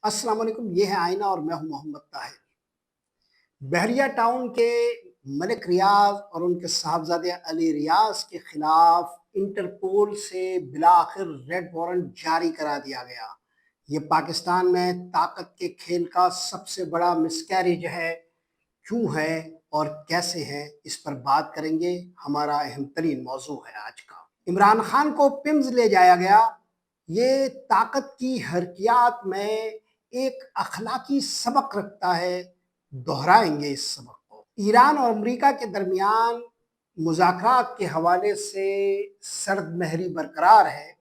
अस्सलाम वालेकुम, ये है आईना और मैं हूं मोहम्मद ताहिर। बहरिया टाउन के मलिक रियाज और उनके साहबजादे अली रियाज के खिलाफ इंटरपोल से बिलाखिर रेड वारंट जारी करा दिया गया। ये पाकिस्तान में ताकत के खेल का सबसे बड़ा मिसकैरेज है। क्यों है और कैसे है, इस पर बात करेंगे। हमारा अहम तरीन मौजू है आज का। इमरान खान को पिम्स ले जाया गया। ये ताकत की हरकियात में एक अखलाकी सबक रखता है। दोहराएंगे इस सबक को। ईरान और अमेरिका के दरमियान मुज़ाकरात के हवाले से सर्द महरी बरकरार है।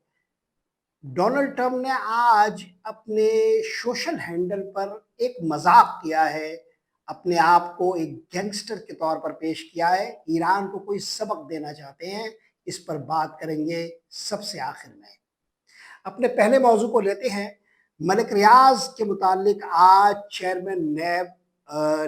डोनाल्ड ट्रंप ने आज अपने सोशल हैंडल पर एक मजाक किया है, अपने आप को एक गैंगस्टर के तौर पर पेश किया है। ईरान को कोई सबक देना चाहते हैं, इस पर बात करेंगे सबसे आखिर में। अपने पहले मौजू को लेते हैं। मलिक रियाज के मुतालिक आज चेयरमैन नैब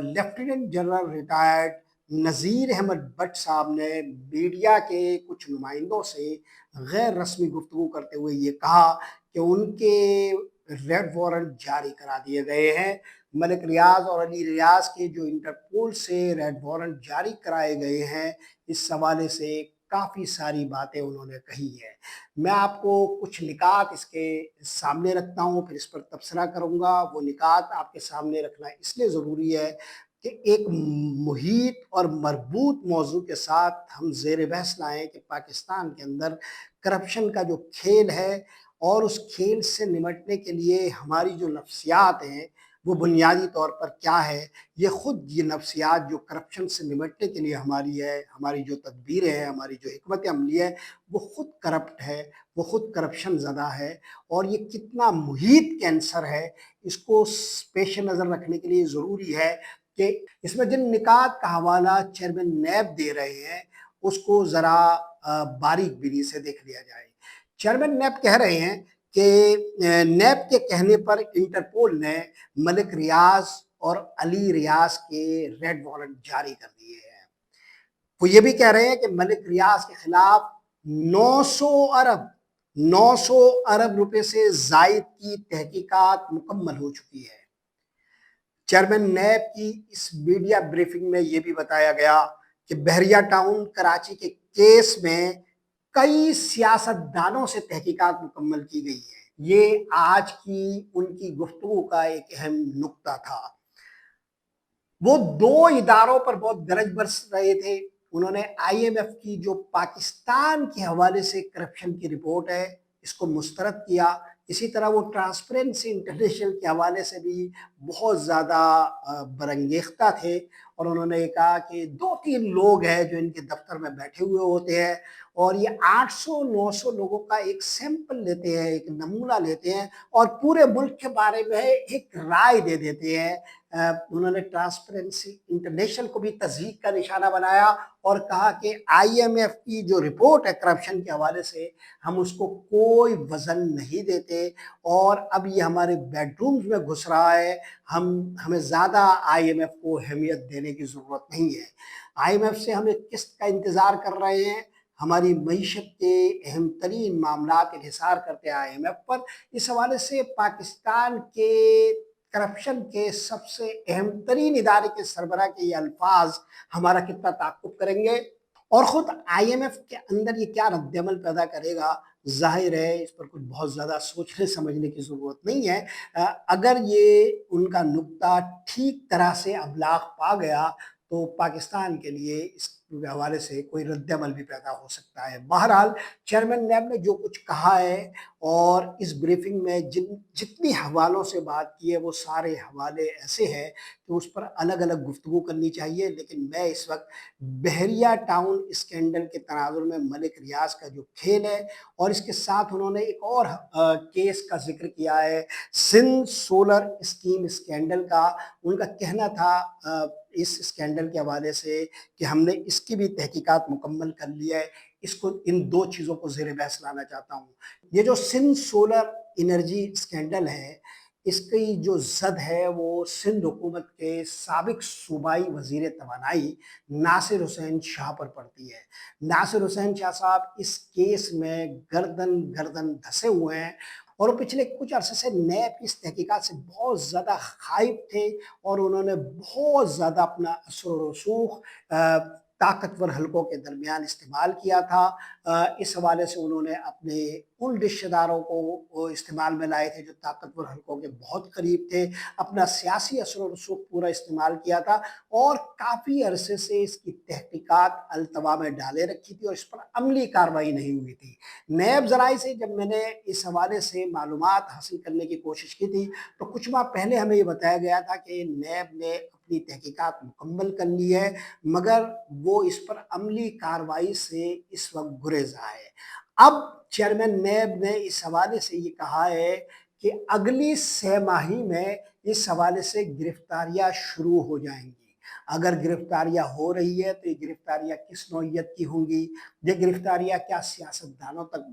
लेफ्टिनेंट जनरल रिटायर्ड नज़ीर अहमद भट्ट साहब ने मीडिया के कुछ नुमाइंदों से गैर रस्मी गुफ्तगू करते हुए ये कहा कि उनके रेड वारंट जारी करा दिए गए हैं। मलिक रियाज और अली रियाज के जो इंटरपोल से रेड वारंट जारी कराए गए हैं, इस हवाले से काफ़ी सारी बातें उन्होंने कही है। मैं आपको कुछ निकात इसके सामने रखता हूँ, फिर इस पर तबसरा करूँगा। वो निकात आपके सामने रखना इसलिए ज़रूरी है कि एक मुहीत और मरबूत मौजू के साथ हम ज़ेर बहस लाएँ कि पाकिस्तान के अंदर करप्शन का जो खेल है और उस खेल से निमटने के लिए हमारी जो नफ्सियात हैं वो बुनियादी तौर पर क्या है। ये नफ्सियात जो करप्शन से निमटने के लिए हमारी है, हमारी जो तदबीरें हैं, हमारी जो हिकमत अमली है, वो ख़ुद करप्ट है, वो ख़ुद करप्शन ज़दा है। और ये कितना मुहीत कैंसर है, इसको पेश नज़र रखने के लिए ज़रूरी है कि इसमें जिन निकात का हवाला चेयरमैन नैब दे रहे हैं उसको ज़रा बारीक बीनी से देख लिया जाए। चेयरमैन नैब कह रहे हैं कि नैब के कहने पर इंटरपोल ने मलिक रियाज और अली रियाज के रेड वारंट जारी कर दिए हैं। वो ये भी कह रहे हैं कि मलिक रियाज के खिलाफ 900 अरब रुपए से जायद की तहकीकात मुकम्मल हो चुकी है। चेयरमैन नैब की इस मीडिया ब्रीफिंग में यह भी बताया गया कि बहरिया टाउन कराची के केस में कई सियासतदानों से तहकीकात मुकम्मल की गई है। ये आज की उनकी गुफ्तगू का एक अहम नुक्ता था। वो दो इदारों पर बहुत गरज बरस रहे थे। उन्होंने IMF की जो पाकिस्तान के हवाले से करप्शन की रिपोर्ट है, इसको मुस्तरद किया। इसी तरह वो ट्रांसपेरेंसी इंटरनेशनल के हवाले से भी बहुत ज़्यादा बरंगेख्ता थे और उन्होंने कहा कि 2-3 लोग हैं जो इनके दफ्तर में बैठे हुए होते हैं और ये 800-900 लोगों का एक सैंपल लेते हैं, एक नमूना लेते हैं और पूरे मुल्क के बारे में एक राय दे देते हैं। उन्होंने ट्रांसपेरेंसी इंटरनेशनल को भी तस्दीक का निशाना बनाया और कहा कि IMF की जो रिपोर्ट है करप्शन के हवाले से, हम उसको कोई वजन नहीं देते और अब ये हमारे बेडरूम्स में घुस रहा है। हमें ज़्यादा IMF को अहमियत देने की ज़रूरत नहीं है। IMF से हम एक किस्त का इंतज़ार कर रहे हैं। हमारी मईशत के अहम तरीन मामलात इन्हिसार करते हैं IMF पर। इस हवाले से पाकिस्तान के करप्शन के सबसे अहम तरीन इदारे के सरबराह के ये अल्फाज हमारा कितना ताक़ुब करेंगे और ख़ुद IMF के अंदर ये क्या रद्दअमल पैदा करेगा, ज़ाहिर है इस पर कुछ बहुत ज़्यादा सोचने समझने की ज़रूरत नहीं है। अगर ये उनका नुक्ता ठीक तरह से अबलाग पा गया तो पाकिस्तान के लिए इस हवाले से कोई रद्दअमल भी पैदा हो सकता है। बहरहाल चेयरमैन नैब ने जो कुछ कहा है और इस ब्रीफिंग में जितनी हवालों से बात की है वो सारे हवाले ऐसे हैं कि उस पर अलग-अलग गुफ्तगू करनी चाहिए। लेकिन मैं इस वक्त बहरिया टाउन स्कैंडल के तनाज़ुर में मलिक रियाज का जो खेल है और इसके साथ उन्होंने एक और केस का ज़िक्र किया है, सिंध सोलर स्कीम स्कैंडल का। उनका कहना था इस स्कैंडल के हवाले से कि हमने इसकी भी तहकीकात मुकम्मल कर लिया है। इसको इन 2 चीज़ों को ज़ेर बहस लाना चाहता हूँ। ये जो सिंध सोलर एनर्जी स्कैंडल है, इसकी जो ज़द है वो सिंध हुकूमत के साबिक सूबाई वज़ीर तवानाई नासिर हुसैन शाह पर पड़ती है। नासिर हुसैन शाह साहब इस केस में गर्दन गर्दन धँसे हुए हैं اور وہ پچھلے کچھ عرصے سے نیب کی اس تحقیقات سے بہت زیادہ خائف تھے اور انہوں نے بہت زیادہ اپنا اثر و رسوخ طاقتور حلقوں کے درمیان استعمال کیا تھا۔ اس حوالے سے انہوں نے اپنے ان رشتہ داروں کو استعمال میں لائے تھے جو طاقتور حلقوں کے بہت قریب تھے، اپنا سیاسی اثر و رسوخ پورا استعمال کیا تھا اور کافی عرصے سے اس کی تحقیقات التوا میں ڈالے رکھی تھی اور اس پر عملی کارروائی نہیں ہوئی تھی۔ نیب ذرائع سے جب میں نے اس حوالے سے معلومات حاصل کرنے کی کوشش کی تھی تو کچھ ماہ پہلے ہمیں یہ بتایا گیا تھا کہ نیب نے اپنی تحقیقات مکمل کر لی ہے، مگر وہ اس پر عملی کارروائی سے اس وقت گریزاں ہے۔ اب چیئرمین نیب نے اس حوالے سے یہ کہا ہے کہ اگلی 6 ماہی میں اس حوالے سے گرفتاریاں شروع ہو جائیں گی۔ اگر گرفتاریاں ہو رہی ہے تو یہ گرفتاریاں کس نوعیت کی ہوں گی؟ یہ گرفتاریاں کیا سیاستدانوں تک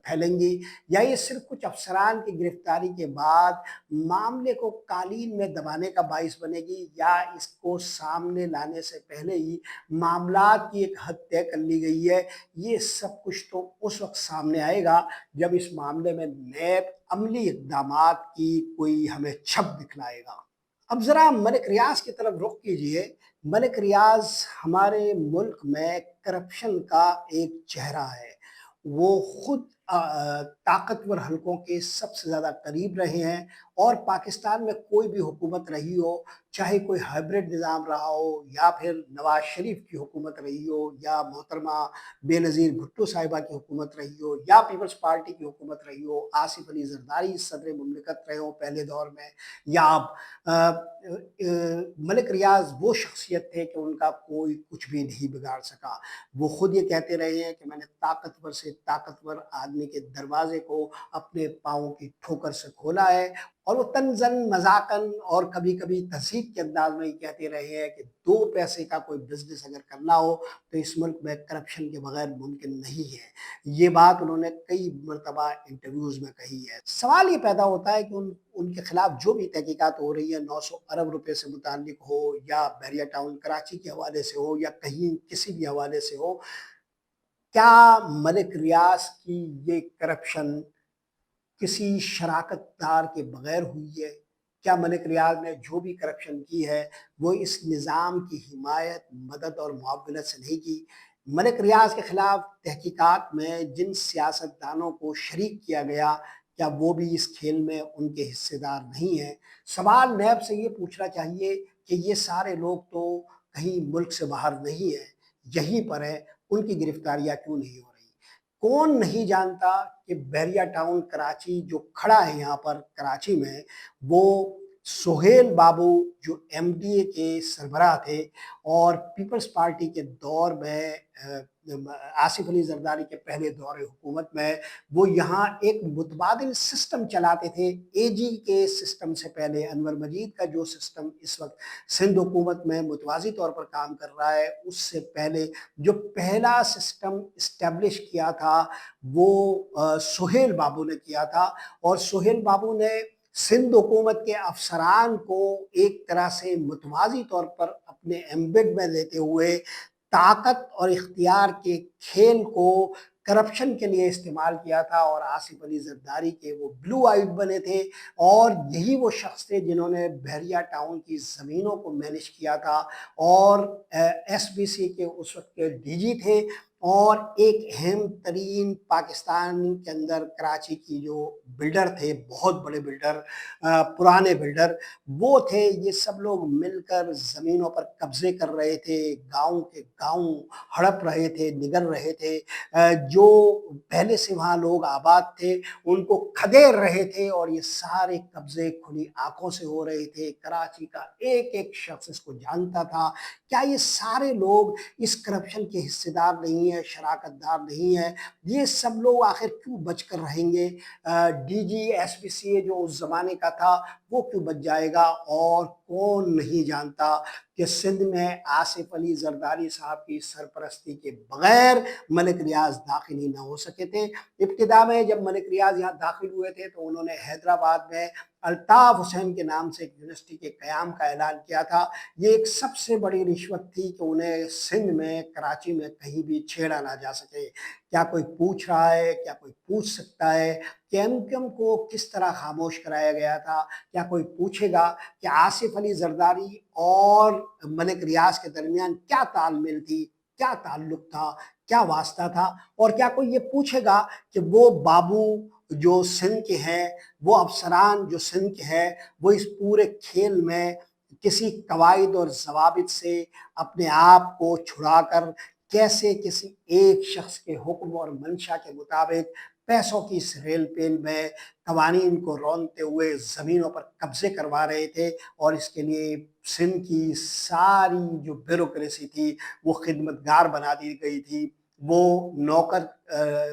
پھیلیں گی یا یہ صرف کچھ افسران کی گرفتاری کے بعد معاملے کو قالین میں دبانے کا باعث بنے گی، یا اس کو سامنے لانے سے پہلے ہی معاملات کی ایک حد طے کر لی گئی ہے؟ یہ سب کچھ تو اس وقت سامنے آئے گا جب اس معاملے میں نیب عملی اقدامات کی کوئی ہمیں چھب دکھلائے گا۔ اب ذرا ملک ریاض کی طرف رخ کیجئے۔ ملک ریاض ہمارے ملک میں کرپشن کا ایک چہرہ ہے۔ وہ خود طاقتور حلقوں کے سب سے زیادہ قریب رہے ہیں اور پاکستان میں کوئی بھی حکومت رہی ہو، چاہے کوئی ہائبرڈ نظام رہا ہو یا پھر نواز شریف کی حکومت رہی ہو یا محترمہ بے نظیر بھٹو صاحبہ کی حکومت رہی ہو یا پیپلز پارٹی کی حکومت رہی ہو، آصف علی زرداری صدر مملکت رہے ہوں پہلے دور میں، یا اب ملک ریاض وہ شخصیت تھے کہ ان کا کوئی کچھ بھی نہیں بگاڑ سکا۔ وہ خود یہ کہتے رہے ہیں کہ میں نے طاقتور سے طاقتور آدمی کے دروازے کو اپنے پاؤں کی ٹھوکر سے کھولا ہے، اور وہ طنزاً مذاقاً اور کبھی کبھی تہذیب کے انداز میں یہ کہتے رہے ہیں کہ 2 پیسے کا کوئی بزنس اگر کرنا ہو تو اس ملک میں کرپشن کے بغیر ممکن نہیں ہے۔ یہ بات انہوں نے کئی مرتبہ انٹرویوز میں کہی ہے۔ سوال یہ پیدا ہوتا ہے کہ ان کے خلاف جو بھی تحقیقات ہو رہی ہیں 900 ارب روپے سے متعلق ہو یا بحریہ ٹاؤن کراچی کے حوالے سے ہو یا کہیں کسی بھی حوالے سے ہو، کیا ملک ریاض کی یہ کرپشن کسی شراکت دار کے بغیر ہوئی ہے؟ کیا ملک ریاض نے جو بھی کرپشن کی ہے وہ اس نظام کی حمایت، مدد اور معاونت سے نہیں کی؟ ملک ریاض کے خلاف تحقیقات میں جن سیاستدانوں کو شریک کیا گیا، کیا وہ بھی اس کھیل میں ان کے حصے دار نہیں ہیں؟ سوال نیب سے یہ پوچھنا چاہیے کہ یہ سارے لوگ تو کہیں ملک سے باہر نہیں ہیں، یہیں پر ہیں، ان کی گرفتاریاں کیوں نہیں ہو رہی؟ کون نہیں جانتا کہ بحریہ ٹاؤن کراچی جو کھڑا ہے یہاں پر کراچی میں، وہ سہیل بابو جو ایم ڈی اے کے سربراہ تھے اور پیپلز پارٹی کے دور میں آصف علی زرداری کے پہلے دور حکومت میں وہ یہاں ایک متبادل سسٹم چلاتے تھے۔ اے جی کے سسٹم سے پہلے انور مجید کا جو سسٹم اس وقت سندھ حکومت میں متوازی طور پر کام کر رہا ہے، اس سے پہلے جو پہلا سسٹم اسٹیبلش کیا تھا وہ سہیل بابو نے کیا تھا، اور سہیل بابو نے سندھ حکومت کے افسران کو ایک طرح سے متوازی طور پر اپنے ایمبیڈ میں لیتے ہوئے طاقت اور اختیار کے کھیل کو کرپشن کے لیے استعمال کیا تھا، اور آصف علی زرداری کے وہ بلو آئیڈ بنے تھے، اور یہی وہ شخص تھے جنہوں نے بحریہ ٹاؤن کی زمینوں کو مینج کیا تھا، اور ایس بی سی کے اس وقت کے ڈی جی تھے، اور ایک اہم ترین پاکستان کے اندر کراچی کی جو بلڈر تھے، بہت بڑے بلڈر، پرانے بلڈر وہ تھے۔ یہ سب لوگ مل کر زمینوں پر قبضے کر رہے تھے، گاؤں کے گاؤں ہڑپ رہے تھے، نگل رہے تھے، جو پہلے سے وہاں لوگ آباد تھے ان کو کھدیر رہے تھے، اور یہ سارے قبضے کھلی آنکھوں سے ہو رہے تھے۔ کراچی کا ایک ایک شخص اس کو جانتا تھا۔ کیا یہ سارے لوگ اس کرپشن کے حصے دار نہیں ہیں، شراکت دار نہیں ہیں؟ یہ سب لوگ آخر کیوں بچ کر رہیں گے؟ ڈی جی ایس پی سی اے جو اس زمانے کا تھا وہ کیوں بچ جائے گا؟ اور کون نہیں جانتا کہ سندھ میں آصف علی زرداری صاحب کی سرپرستی کے بغیر ملک ریاض داخل ہی نہ ہو سکے تھے۔ ابتدا میں جب ملک ریاض یہاں داخل ہوئے تھے تو انہوں نے حیدرآباد میں الطاف حسین کے نام سے ایک یونیورسٹی کے قیام کا اعلان کیا تھا۔ یہ ایک سب سے بڑی رشوت تھی کہ انہیں سندھ میں، کراچی میں کہیں بھی چھیڑا نہ جا سکے۔ क्या कोई पूछ रहा है, क्या कोई पूछ सकता है कि एमक्यूएम को किस तरह खामोश कराया गया था? क्या कोई पूछेगा कि आसिफ अली जरदारी और मलिक रियाज के दरमियान क्या तालमेल थी, क्या ताल्लुक था, क्या वास्ता था? और क्या कोई ये पूछेगा कि वो बाबू जो सिंध के हैं, वो अफसरान जो सिंध के हैं, वो इस पूरे खेल में किसी कवायद और जवाबित से अपने आप को छुड़ाकर कैसे किसी एक शख्स के हुक्म और मंशा के मुताबिक पैसों की इस रेल पेल में कवानीन को रौंदते हुए ज़मीनों पर कब्जे करवा रहे थे, और इसके लिए सिंध की सारी जो ब्यूरोक्रेसी थी वो खिदमतगार बना दी गई थी, वो नौकर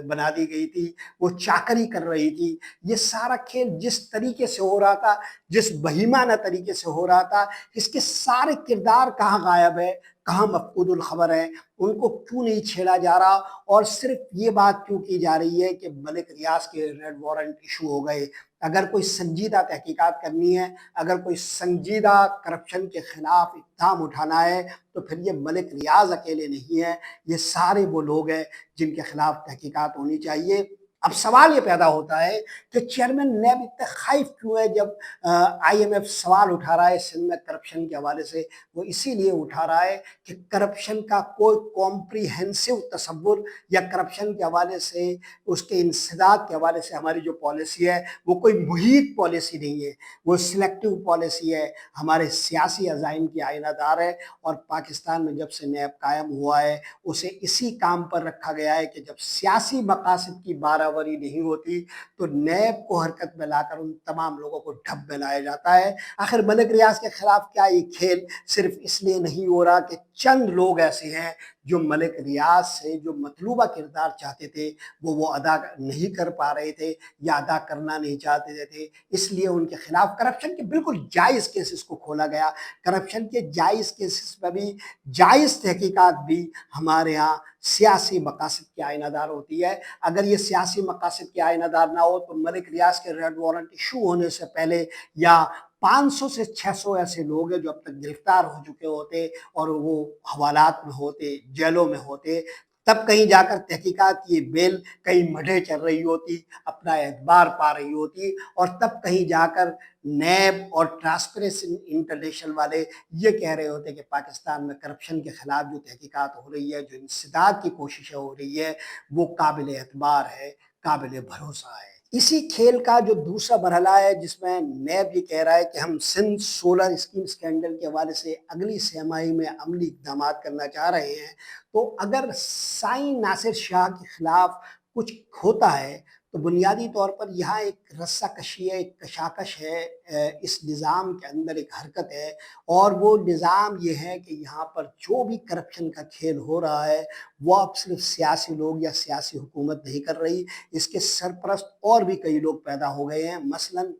बना दी गई थी, वो चाकरी कर रही थी। ये सारा खेल जिस तरीके से हो रहा था, जिस बहीमाना तरीके से हो रहा था, इसके सारे किरदार कहाँ गायब है, कहाँ मफकूदुल खबर है, उनको क्यों नहीं छेड़ा जा रहा, और सिर्फ ये बात क्यों की जा रही है कि मलिक रियाज के रेड वारंट इशू हो गए। अगर कोई संजीदा तहकीकात करनी है, अगर कोई संजीदा करप्शन के खिलाफ इक़दाम उठाना है, तो फिर ये मलिक रियाज अकेले नहीं है, ये सारे वो लोग हैं जिनके खिलाफ तहकीकात होनी चाहिए। अब सवाल ये पैदा होता है कि चेयरमैन नैब इतना खाइफ क्यों है जब IMF सवाल उठा रहा है सिंध में करप्शन के हवाले से? वो इसीलिए उठा रहा है कि करप्शन का कोई कॉम्प्रीहेंसिव तसव्वुर या करप्शन के हवाले से, उसके इंसदाद के हवाले से हमारी जो पॉलिसी है वो कोई मुहीत पॉलिसी नहीं है, वो सिलेक्टिव पॉलिसी है, हमारे सियासी अज़ाइम की आइनादार है। और पाकिस्तान में जब से नैब कायम हुआ है उसे इसी काम पर रखा गया है कि जब सियासी मकासद की बाराबरी नहीं होती तो नैब को हरकत में लाकर उन तमाम लोगों को ढप बनाया जाता है। आखिर मलिक रियाज के खिलाफ क्या ये खेल सिर्फ इसलिए नहीं हो रहा कि चंद लोग ऐसे हैं जो मलिक रियाज से जो मतलूबा किरदार चाहते थे वो अदा नहीं कर पा रहे थे या अदा करना नहीं चाहते थे, इसलिए उनके खिलाफ करप्शन के बिल्कुल जायज़ केसेस को खोला गया। करप्शन के जायज़ केसेस पर भी जायज़ तहकीकात भी हमारे यहाँ सियासी मकासद की आइनादार होती है। अगर ये सियासी मकासद की आइनादार ना हो तो मलिक रियाज के रेड वारंट इशू होने से पहले या 500 से 600 ऐसे लोग हैं जो अब तक गिरफ्तार हो चुके होते और वो हवालात में होते, जेलों में होते, तब कहीं जाकर तहकीकात की बेल कहीं मढ़े चल रही होती, अपना एतबार पा रही होती, और तब कहीं जाकर नैब और ट्रांसपेरेंसी इंटरनेशनल वाले ये कह रहे होते कि पाकिस्तान में करप्शन के खिलाफ जो तहकीकात हो रही है, जो इंसदाद की कोशिशें हो रही है, वो काबिल एतबार है, काबिल भरोसा है। इसी खेल का जो दूसरा मरहला है जिसमें नैब ये कह रहा है कि हम सिंध सोलर स्कीम स्कैंडल के हवाले से अगली सहमाही में अमली इक़दाम करना चाह रहे हैं, तो अगर साईं नासिर शाह के खिलाफ कुछ होता है तो बुनियादी तौर पर यहाँ एक रस्सा कशी है, एक कशाकश है, इस निज़ाम के अंदर एक हरकत है, और वो निज़ाम ये है कि यहाँ पर जो भी करप्शन का खेल हो रहा है वो अब सिर्फ सियासी लोग या सियासी हुकूमत नहीं कर रही, इसके सरपरस्त और भी कई लोग पैदा हो गए हैं। मसलन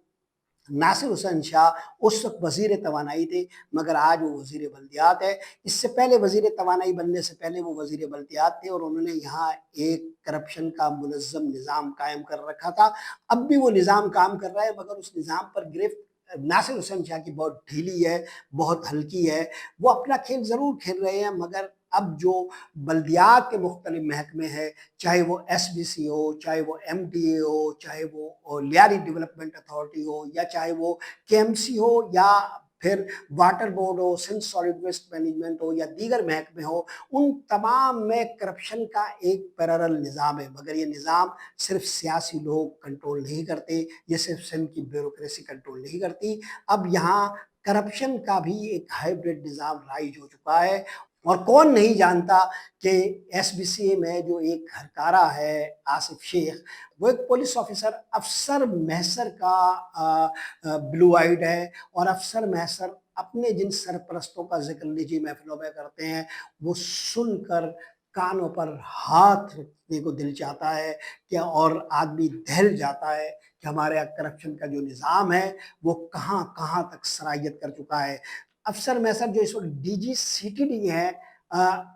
नासिर हुसैन शाह उस वक्त वज़ीर तवानाई थे, मगर आज वो वज़ीर बल्दियात है। इससे पहले वज़ीर तवानाई बनने से पहले वो वज़ीर बल्दियात थे, और उन्होंने यहाँ एक करप्शन का मुनज़्ज़म निज़ाम कायम कर रखा था। अब भी वो निज़ाम काम कर रहा है, मगर उस निज़ाम पर गिरफ्त नासिर हुसैन शाह की बहुत ढीली है, बहुत हल्की है। वो अपना खेल ज़रूर खेल रहे हैं, मगर अब जो बल्दियात के मुख्तलिफ महकमे हैं, चाहे वो SBC हो, चाहे वो MDA हो, चाहे वो लियारी डेवलपमेंट अथॉरिटी हो, या चाहे वो KMC हो, या फिर वाटर बोर्ड हो, सिंध सॉलिड वेस्ट मैनेजमेंट हो, या दीगर महकमे हो, उन तमाम में करप्शन का एक पैरेलल निज़ाम है। मगर ये निज़ाम सिर्फ सियासी लोग कंट्रोल नहीं करते, ये सिर्फ सिंध की ब्यूरोक्रेसी कंट्रोल नहीं करती। अब यहाँ करप्शन का भी एक हाइब्रिड निज़ाम राइज हो चुका है, और कौन नहीं जानता कि SBCA में जो एक घरकारा है आसिफ शेख, वो एक पुलिस ऑफिसर अफसर महसर का ब्लू आइड है, और अफसर महसर अपने जिन सरपरस्तों का जिक्र निजी महफिलों में करते हैं वो सुनकर कानों पर हाथ रखने को दिल चाहता है कि, और आदमी दहल जाता है कि हमारे यहाँ करप्शन का जो निज़ाम है वो कहाँ कहाँ तक सरायत कर चुका है। अफसर मैसर जो इस वक्त DG CTD है,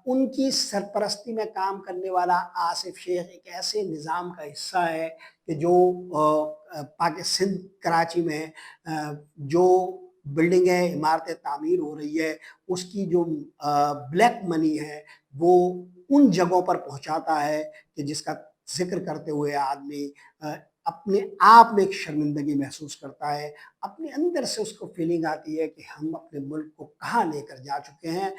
उनकी सरपरस्ती में काम करने वाला आसिफ शेख एक ऐसे निज़ाम का हिस्सा है कि जो पाकिस्तान कराची में जो बिल्डिंगें इमारतें तामीर हो रही है उसकी जो ब्लैक मनी है वो उन जगहों पर पहुंचाता है कि जिसका जिक्र करते हुए आदमी अपने आप में एक शर्मिंदगी महसूस करता है। अपने अंदर से उसको फीलिंग आती है कि हम अपने मुल्क को कहाँ लेकर जा चुके हैं,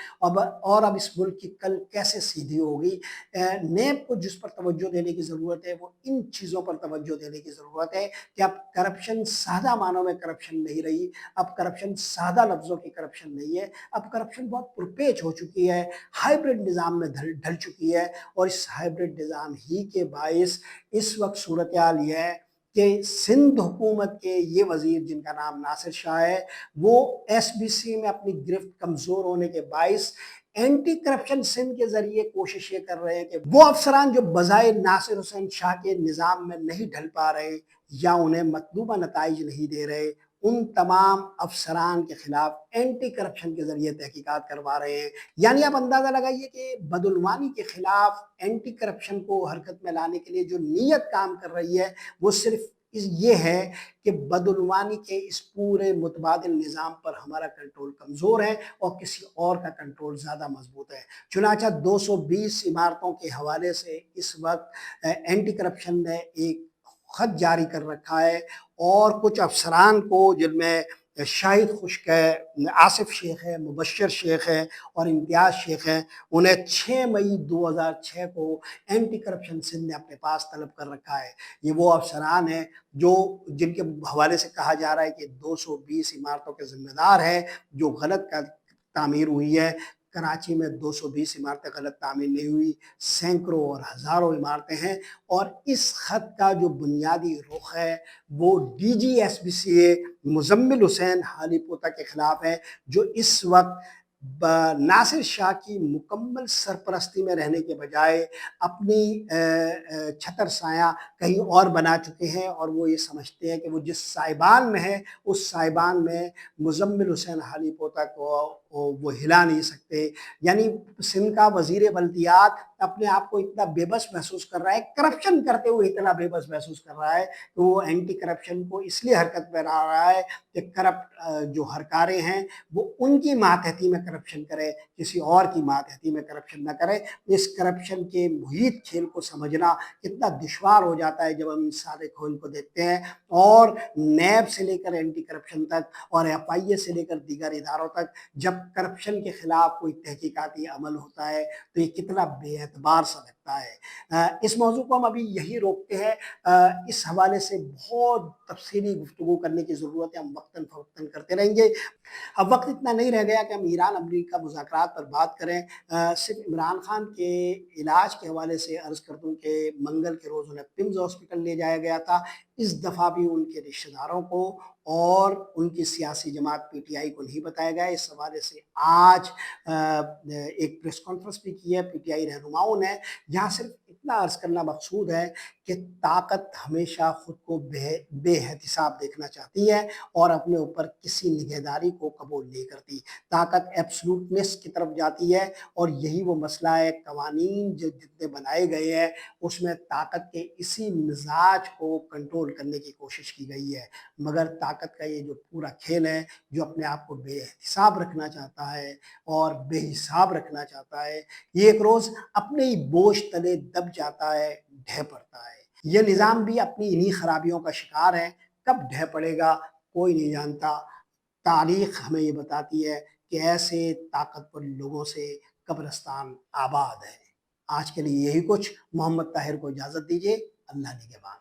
और अब इस मुल्क की कल कैसे सीधी होगी। नेब को जिस पर तवज्जो देने की ज़रूरत है वो इन चीज़ों पर तवज्जो देने की ज़रूरत है कि अब करप्शन सादा मानों में करप्शन नहीं रही, अब करप्शन सादा लफ्ज़ों की करप्शन नहीं है, अब करप्शन बहुत पुरपेच हो चुकी है, हाइब्रिड निज़ाम में ढल चुकी है। और इस हाइब्रिड निज़ाम ही के बाइस इस वक्त सूरत हाल ये है कि सिंध हुकूमत के ये वजीर जिनका नाम नासिर शाह है, वो एसबीसी में अपनी गिरफ्त कमज़ोर होने के बाइस एंटी करप्शन सिंध के जरिए कोशिश ये कर रहे हैं कि वो अफसरान जो बजाय नासिर हुसैन शाह के निज़ाम में नहीं ढल पा रहे या उन्हें मतलूबा नताइज नहीं दे रहे, उन तमाम अफसरान के खिलाफ एंटी करप्शन के जरिए तहकीकात करवा रहे हैं। यानी आप अंदाज़ा लगाइए कि बदउनवानी के खिलाफ एंटी करप्शन को हरकत में लाने के लिए जो नीयत काम कर रही है वो सिर्फ ये है कि बदउनवानी के इस पूरे मुतबादिल निज़ाम पर हमारा कंट्रोल कमज़ोर है और किसी और का कंट्रोल ज़्यादा मजबूत है। चुनांचे 220 इमारतों के हवाले से इस वक्त एंटी करप्शन ने एक खत जारी कर रखा है और कुछ अफसरान को, जिनमें शाहिद खुश्क है, आसिफ शेख है, मुबशर शेख है और इम्तियाज़ शेख है, उन्हें 6 मई 2006 को एंटी करप्शन सिंध ने अपने पास तलब कर रखा है। ये वो अफसरान हैं जिनके हवाले से कहा जा रहा है कि 220 इमारतों के जिम्मेदार हैं जो गलत तामीर हुई है। कराची में 220 इमारतें गलत तामीर नहीं हुई, सैकड़ों और हज़ारों इमारतें हैं। और इस खत का जो बुनियादी रुख है वो DGSBCA मुजम्मिल हुसैन हालीपोता के खिलाफ है, जो इस वक्त नासिर शाह की मुकम्मल सरपरस्ती में रहने के बजाय अपनी छतर साया कहीं और बना चुके हैं और वो ये समझते हैं कि वो जिस साइबान में है उस साइबान में मुजम्मिल हुसैन हालीपोता को वो हिला नहीं सकते। यानी सिंध का वजीर बल्दियात अपने आप को इतना बेबस महसूस कर रहा है, करप्शन करते हुए इतना बेबस महसूस कर रहा है कि वो एंटी करप्शन को इसलिए हरकत में ला रहा है कि करप्ट जो हरकारे हैं वो उनकी मातहती में करप्शन करे, किसी और की मातहती में करप्शन ना करे। इस करप्शन के मुहित खेल को समझना कितना दुश्वार हो जाता है जब हम इन सारे खोल को देखते हैं। और नैब से लेकर एंटी करप्शन तक और FIA से लेकर दीगर इदारों तक जब करप्शन के खिलाफ कोई तहकीकाती अमल होता है तो ये कितना बेएतबार सा लगता है। इस मौजू को हम अभी यही रोकते हैं। इस हवाले से बहुत तफसीली गुफ्तगू करने की ज़रूरत है, हम वक्तन फ़वक्तन करते रहेंगे। अब वक्त इतना नहीं रह गया कि हम ईरान अमरीका मुज़ाकरात पर बात करें। सिर्फ इमरान खान के इलाज के हवाले से अर्ज़ कर दूँ कि मंगल के रोज़ उन्हें पिम्स हॉस्पिटल ले जाया गया था। इस दफ़ा भी उनके रिश्तेदारों को और उनकी सियासी जमात PTI को नहीं बताया गया। इस हवाले से आज एक प्रेस कॉन्फ्रेंस भी की है PTI रहनुमाओं ने, जहाँ सिर्फ इतना अर्ज करना मकसूद है कि ताकत हमेशा खुद को बेहतिसाब देखना चाहती है और अपने ऊपर किसी निगहदारी को कबूल नहीं करती। ताकत एब्सोल्यूटनेस की तरफ जाती है और यही वो मसला है। कवानीन जो जितने बनाए गए हैं उसमें ताकत के इसी मिजाज को कंट्रोल करने की कोशिश की गई है, मगर ताकत का ये जो पूरा खेल है, जो अपने आप को बेहिसाब रखना चाहता है और बेहिसाब रखना चाहता है, ये एक रोज़ अपने ही बोझ तले दब जाता है, ढह पड़ता है। ये निज़ाम भी अपनी इन्हीं खराबियों का शिकार है। कब ढह पड़ेगा कोई नहीं जानता। तारीख़ हमें ये बताती है कि ऐसे ताकतवर लोगों से कब्रिस्तान आबाद है। आज के लिए यही कुछ। मोहम्मद ताहिर को इजाज़त दीजिए। अल्लाह निगहबान।